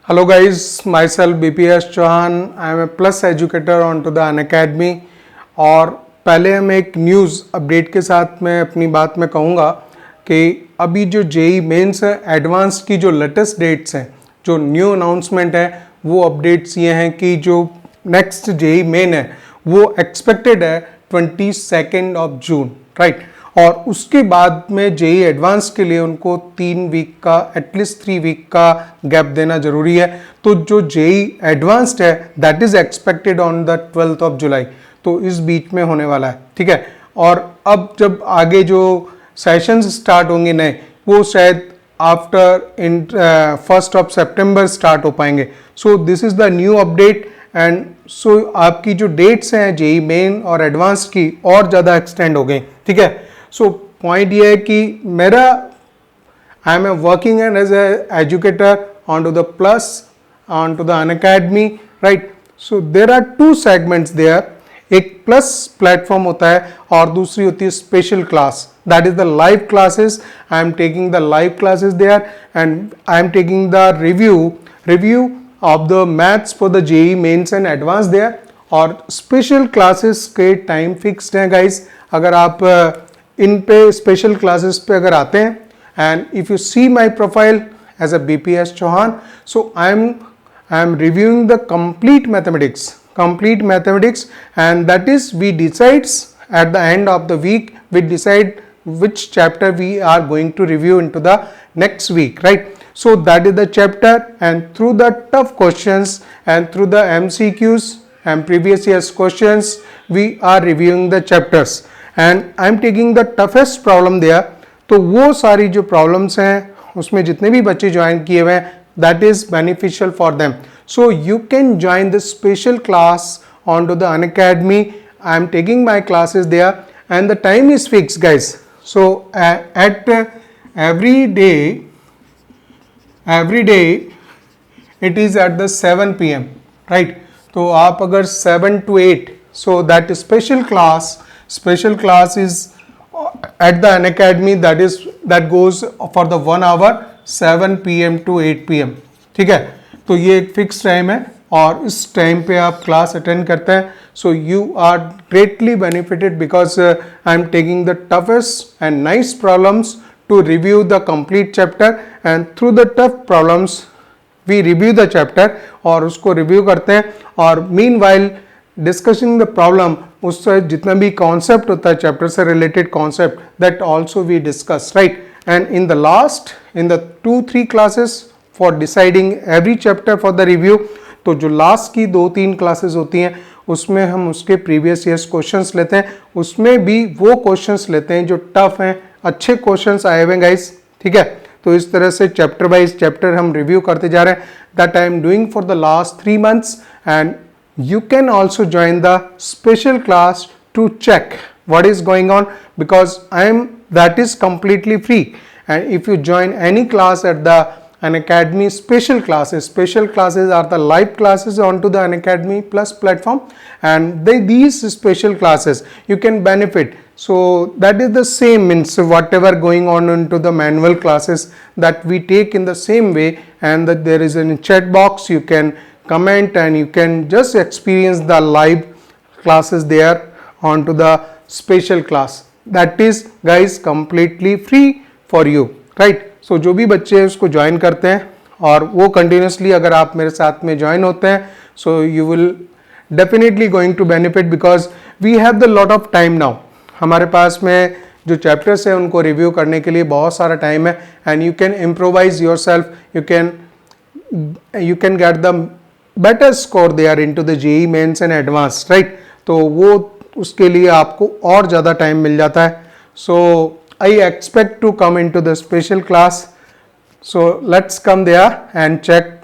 Hello guys, myself BPS Chauhan. I am a plus educator onto the Unacademy और पहले हम एक news update के साथ मैं अपनी बात में कहूँगा कि अभी जो जेई मेंस है एडवांस की जो लेटेस्ट डेट्स हैं, जो न्यू अनाउंसमेंट है वो अपडेट्स ये हैं कि जो नेक्स्ट जेई मेन है वो एक्सपेक्टेड है 22 ऑफ जून, राइट। और उसके बाद में जेई एडवांस के लिए उनको 3 वीक का एटलीस्ट 3 वीक का गैप देना जरूरी है। तो जो जेई एडवांस्ड है that is expected on the 12th of July, तो इस बीच में होने वाला है, ठीक है। और अब जब आगे जो सेशंस स्टार्ट होंगे नए वो शायद after in 1st of September start हो पाएंगे। So this is the new update and so आपकी जो डेट्स हैं जेई मेन और एडवांस की और ज़्यादा एक्सटेंड हो गई, ठीक है। सो पॉइंट ये है कि मेरा I am working as educator on to the plus on to the Unacademy, right. So there are 2 segments there, एक प्लस प्लेटफॉर्म होता है और दूसरी होती है special class, that is the live classes. I am taking the live classes there and I am taking the review of the maths for the JEE mains and advance there. और special classes के time fixed हैं guys. अगर आप इन पे special classes पे अगर आते हैं and if you see my profile as a BPS Chauhan, so I am reviewing the complete mathematics and that is we decides at the end of the week we decide which chapter we are going to review into the next week, right? So that is the chapter, and through the tough questions and through the MCQs and previous years questions we are reviewing the chapters and I am taking the toughest problem there. तो वो सारी जो problems हैं उसमें जितने भी बच्चे join किए हुए हैं that is beneficial for them. So you can join the special class onto the Unacademy. I am taking my classes there and the time is fixed guys. So at every day it is at the 7 PM, right? तो आप अगर 7 to 8, so that special class is at the Unacademy, that goes for the 1 hour 7 PM to 8 PM, ठीक है। तो ये एक fix time है और इस टाइम पे आप क्लास अटेंड करते हैं, so you are greatly benefited because I am taking the toughest and nice problems to review the complete chapter and through the tough problems we review the chapter और उसको review करते हैं और meanwhile discussing the problem उससे जितना भी concept होता है चैप्टर से related concept that also we discuss, right. And in the last in the 2-3 classes for deciding every chapter for the review, तो जो लास्ट की 2-3 क्लासेस होती हैं उसमें हम उसके प्रीवियस ईयर्स क्वेश्चंस लेते हैं, उसमें भी वो क्वेश्चंस लेते हैं जो टफ हैं, अच्छे क्वेश्चंस आए हुए गाइस, ठीक है। तो इस तरह से चैप्टर वाइज चैप्टर हम रिव्यू करते जा रहे हैं, that I am doing for the last 3 months and you can also join the special class to check what is going on because that is completely free. And if you join any class at the Unacademy special classes are the live classes onto the Unacademy Plus platform and these special classes you can benefit. So that is the same, means whatever going on into the manual classes that we take in the same way, and that there is a chat box, you can comment and you can just experience the live classes there onto the special class. That is guys completely free for you, right? So जो भी बच्चे उसको join करते हैं और वो continuously अगर आप मेरे साथ में ज्वाइन होते हैं, so you will definitely going to benefit because we have the lot of time now. हमारे पास में जो चैप्टर्स हैं उनको रिव्यू करने के लिए बहुत सारा टाइम है and you can improvise yourself, you can get the better score there into the JEE mains and advanced, right? तो वो उसके लिए आपको और ज़्यादा टाइम मिल जाता है। So I expect to come into the special class, so let's come there and check